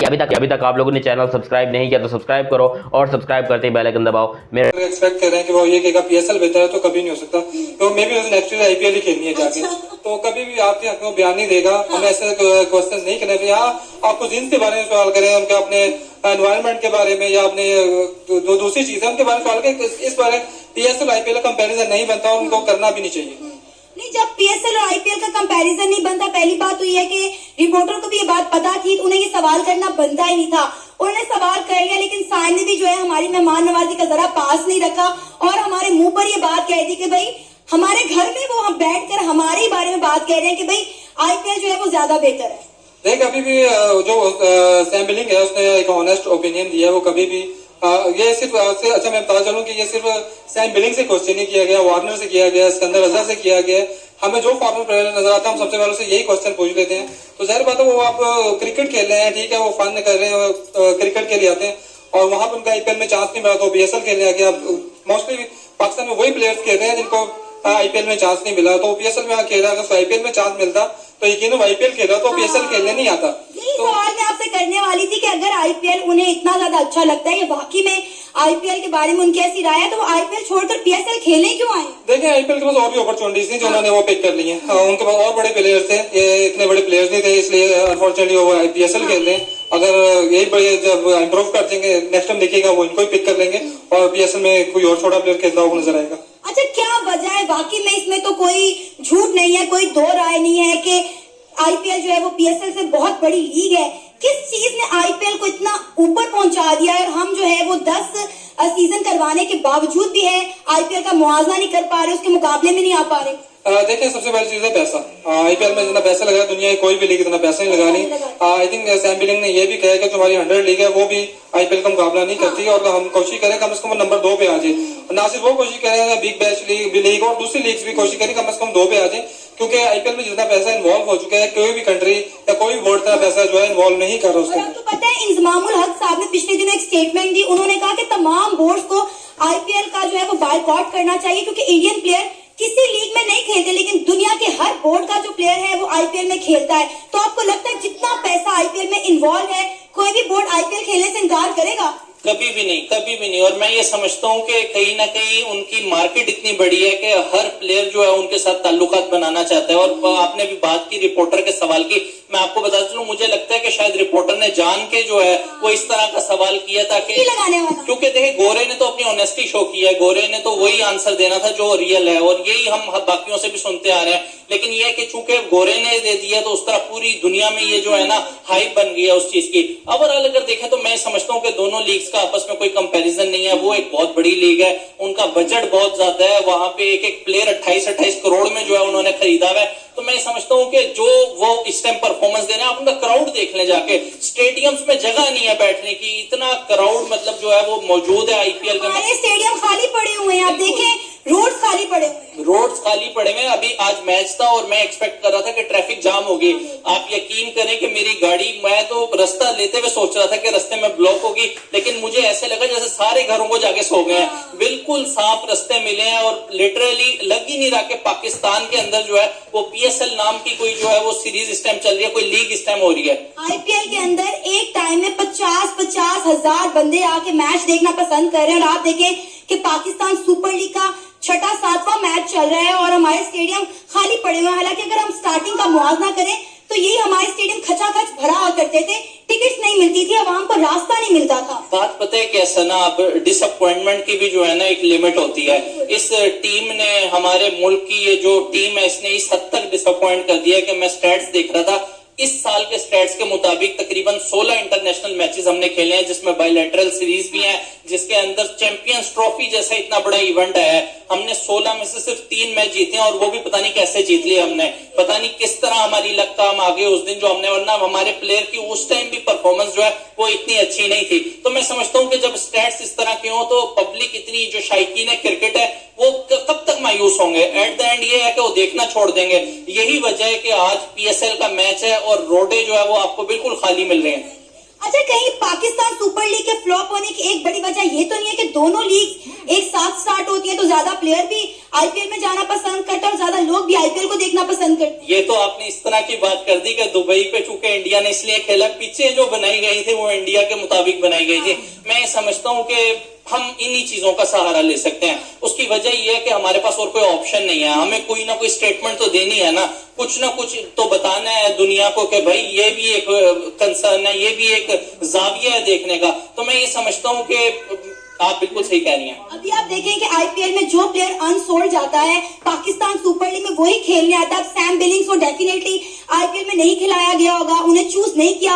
अभी तक आप लोगों ने चैनल सब्सक्राइब नहीं किया तो सब्सक्राइब करो और सब्सक्राइब करते ही बेल आइकन दबाओ। मेरे एक्सपेक्ट कर रहे हैं कि वो ये कहेगा पीएसएल बेहतर है तो कभी नहीं हो सकता, तो मे भी नेक्स्ट ईयर आईपीएल ही खेलनी है जाके, तो कभी भी आपके हक में बयान नहीं देगा। हमें ऐसे क्वेश्चन नहीं करने चाहिए। हाँ, आपको जींस के बारे में सवाल करें, उनके अपने एनवायरमेंट के बारे में या अपने जो दूसरी चीजें उनके बारे में सवाल करें, इस बारे पीएसएल आईपीएल का कंपेरिजन नहीं बनता और उनको करना भी नहीं चाहिए। नहीं, जब पीएसएल और आईपीएल का कंपैरिजन नहीं बनता, पहली बात तो ये है कि रिपोर्टर को भी ये बात पता थी, तो उन्हें ये सवाल करना बनता ही नहीं था। उन्होंने सवाल कर लिया, लेकिन साइन ने भी जो है हमारी मेहमान नवाजी का जरा पास नहीं रखा और हमारे मुंह पर ये बात कह दी कि भाई हमारे घर में वो हम बैठकर हमारे बारे में बात कह रहे हैं कि भाई आईपीएल जो है वो ज्यादा बेहतर है। देख, अभी भी जो सैम बिलिंग है उसने एक ऑनेस्ट ओपिनियन दिया है, वो कभी भी ये सिर्फ अच्छा मैं बता चलूं कि ये सिर्फ सैम बिलिंग से क्वेश्चन नहीं किया गया, वार्नर से किया गया, सिकंदर रजा से किया गया। हमें जो फॉर्मल प्लेयर नजर आता है हम सबसे पहले से यही क्वेश्चन पूछ लेते हैं। तो जाहिर बात है वो आप क्रिकेट खेल रहे हैं, ठीक है, वो फन कर रहे हैं, क्रिकेट के लिए आते हैं और वहां पर उनका आईपीएल में चांस नहीं मिला तो बीएसएल खेलने आ गया। मोस्टली पाकिस्तान में वही प्लेयर्स खेल रहे हैं जिनको आईपीएल में चांस नहीं मिला, तो पीएसएल में खेल रहा है। अगर आईपीएल में चांस मिलता तो यकीन आईपीएल खेला तो पीएसएल खेलने नहीं आता। यही सवाल मैं आपसे करने वाली थी कि अगर आईपीएल उन्हें इतना ज्यादा अच्छा लगता है, ये वाकई में आईपीएल के बारे में उनकी ऐसी राय है, तो वो आईपीएल छोड़कर पीएसएल खेलने क्यों आए? देखिए, आईपीएल के पास और भी अपॉर्चुनिटीज थी जो उन्होंने वो पिक कर ली है। उनके पास और बड़े प्लेयर्स थे, ये इतने बड़े प्लेयर्स नहीं थे, इसलिए अनफॉर्चुनेटली वो आईपीएल खेल रहे हैं। अगर यही बड़े जब इम्प्रूव कर देंगे नेक्स्ट टाइम देखिएगा वो इनको ही पिक कर लेंगे और पीएसएल में कोई और छोटा प्लेयर खेलता हुआ नजर आएगा। अच्छा, क्या वजह है? वाकई में इसमें तो कोई झूठ नहीं है, कोई दो राय नहीं है कि आईपीएल जो है वो पीएसएल से बहुत बड़ी लीग है। किस चीज ने आईपीएल को इतना ऊपर पहुंचा दिया है और हम जो है वो 10 सीजन करवाने के बावजूद भी है आईपीएल का मुआवजा नहीं कर पा रहे, उसके मुकाबले में नहीं आ पा रहे? देखिए, सबसे पहली चीज है पैसा। आईपीएल में जितना पैसा लगा दुनिया की कोई भी लीग इतना पैसा नहीं लगा रही। आई थिंक सैम बिलिंग ने ये भी कहा कि जो हमारी 100 लीग है वो भी आईपीएल का मुकाबला नहीं करती और हम कोशिश करें कम से कम नंबर 2 पे आ जाए। ना सिर्फ वो कोशिश करें, बिग बैश लीग और दूसरी लीग भी कोशिश करें कम से कम 2 पे आ जाए, क्योंकि आईपीएल में जितना पैसा इन्वॉल्व हो चुका है कोई भी कंट्री या कोई भी बोर्ड का पैसा जो है इन्वॉल्व नहीं कर रहा उसके। आपको पता है इंजमामुल हक साहब ने पिछले दिनों एक स्टेटमेंट दी, उन्होंने कहा कि तमाम बोर्ड्स को आईपीएल का जो है वो बायकॉट करना चाहिए, क्योंकि इंडियन प्लेयर किसी लीग में नहीं खेलते लेकिन दुनिया के हर बोर्ड का जो प्लेयर है वो आईपीएल में खेलता है। तो आपको लगता है जितना पैसा आईपीएल में इन्वॉल्व है कोई भी बोर्ड आईपीएल खेलने से इनकार करेगा? कभी भी नहीं, कभी भी नहीं। और मैं ये समझता हूँ कि कहीं ना कहीं उनकी मार्केट इतनी बड़ी है कि हर प्लेयर जो है उनके साथ ताल्लुकात बनाना चाहता है। और आपने भी बात की रिपोर्टर के सवाल की, मैं आपको बता चलूं मुझे लगता है कि शायद रिपोर्टर ने जान के जो है वो इस तरह का सवाल किया था कि क्योंकि देखिए गोरे ने तो अपनी ऑनेस्टी शो किया है, गोरे ने तो वही आंसर देना था जो रियल है और यही हम बाकियों से भी सुनते आ रहे हैं। लेकिन ये कि चूंकि गोरे ने दे दिया तो उस तरह पूरी दुनिया में ये जो है ना हाइप बन गई है उस चीज की। ओवरऑल अगर देखें तो मैं समझता हूँ कि दोनों लीग्स का आपस में कोई कंपैरिजन नहीं है। वो एक बहुत बड़ी लीग है, उनका बजट बहुत ज्यादा है, वहां पे एक एक प्लेयर 28-28 करोड़ में जो है उन्होंने खरीदा है। तो मैं समझता हूँ कि जो वो इस टाइम परफॉर्मेंस दे रहे हैं, आप उनका क्राउड देख लें जाके, स्टेडियम्स में जगह नहीं है बैठने की, इतना क्राउड मतलब जो है वो मौजूद है आईपीएल में। स्टेडियम खाली पड़े हुए हैं, आप देखें रोड्स खाली पड़े हुए हैं, रोड्स खाली पड़े हुए। अभी आज मैच था और मैं एक्सपेक्ट कर रहा था कि ट्रैफिक जाम होगी। आप यकीन करें कि मेरी गाड़ी, मैं तो रास्ता लेते हुए सोच रहा था कि रास्ते में ब्लॉक होगी, लेकिन मुझे ऐसे लगा जैसे सारे घरों को जाके सो गए हैं। बिल्कुल साफ रास्ते मिले हैं और लिटरली लग ही नहीं रहा कि पाकिस्तान के अंदर जो है वो पीएसएल नाम की कोई जो है वो सीरीज इस टाइम चल रही है, कोई लीग इस टाइम हो रही है। आईपीएल के अंदर एक टाइम में 50-50 हजार बंदे आके मैच देखना पसंद कर रहे हैं और आप देखें कि पाकिस्तान सुपर लीग का 6वां मैच चल रहा है और हमारे स्टेडियम खाली पड़े हुए हैं। हालांकि अगर हम स्टार्टिंग का मुआवजा करें तो यही हमारे स्टेडियम खचाखच भरा हुआ करते थे, टिकट्स नहीं मिलती थी, आवाम को रास्ता नहीं मिलता था। बात पता है कैसा ना, अब डिसअपॉइंटमेंट की भी जो है ना एक लिमिट होती है। इस टीम ने, हमारे मुल्क की ये जो टीम है, इसने इस हद तक डिसअपॉइंट कर दिया कि मैं स्टैट्स देख रहा था, इस साल के स्टैट्स के मुताबिक तकरीबन 16 इंटरनेशनल मैचेस हमने खेले हैं, जिसमें बायलैटरल सीरीज भी हैं, जिसके अंदर चैंपियंस ट्रॉफी जैसा इतना बड़ा इवेंट है। हमने 16 में से सिर्फ 3 मैच जीते हैं और वो भी पता नहीं कैसे जीत लिए हमने, पता नहीं किस तरह हमारी लक काम आ गई उस दिन जो हमने, वरना हमारे प्लेयर की उस टाइम भी परफॉर्मेंस जो है वो इतनी अच्छी नहीं थी। तो मैं समझता हूँ कि जब स्टैट्स इस तरह के हो तो पब्लिक इतनी जो शायकीन है क्रिकेट है वो कब तक मायूस होंगे। एट द एंड ये है कि वो देखना छोड़ देंगे। यही वजह है कि आज पीएसएल का मैच है और रोडे जो है वो आपको बिल्कुल खाली मिल रहे हैं। अच्छा, कहीं पाकिस्तान सुपर लीग के फ्लॉप होने की एक बड़ी वजह ये तो नहीं है कि दोनों लीग एक साथ स्टार्ट होती है तो ज्यादा प्लेयर भी आईपीएल में जाना पसंद करते हैं और ज्यादा लोग भी आईपीएल को देखना पसंद करते हैं। ये तो आपने इस तरह की बात कर दी कि दुबई पे चूंकि इंडिया ने इसलिए खेला, पीछे जो बनाई गई थी वो इंडिया के मुताबिक बनाई गई थी। मैं समझता हूँ कि हम इन्हीं चीजों का सहारा ले सकते हैं। उसकी वजह यह है कि हमारे पास और कोई ऑप्शन नहीं है। हमें कोई ना कोई स्टेटमेंट तो देनी है ना कुछ तो बताना है दुनिया को कि भाई ये भी एक कंसर्न है, ये भी एक जाविया है देखने का। तो मैं ये समझता हूँ कि आप बिल्कुल सही कह रही हैं। अभी आप देखें कि आईपीएल में जो प्लेयर अनसोल्ड जाता है पाकिस्तान सुपर लीग में वही खेलने आता है। सैम बिलिंग्स को डेफिनेटली आईपीएल में नहीं खिलाया गया होगा, उन्हें चूज नहीं किया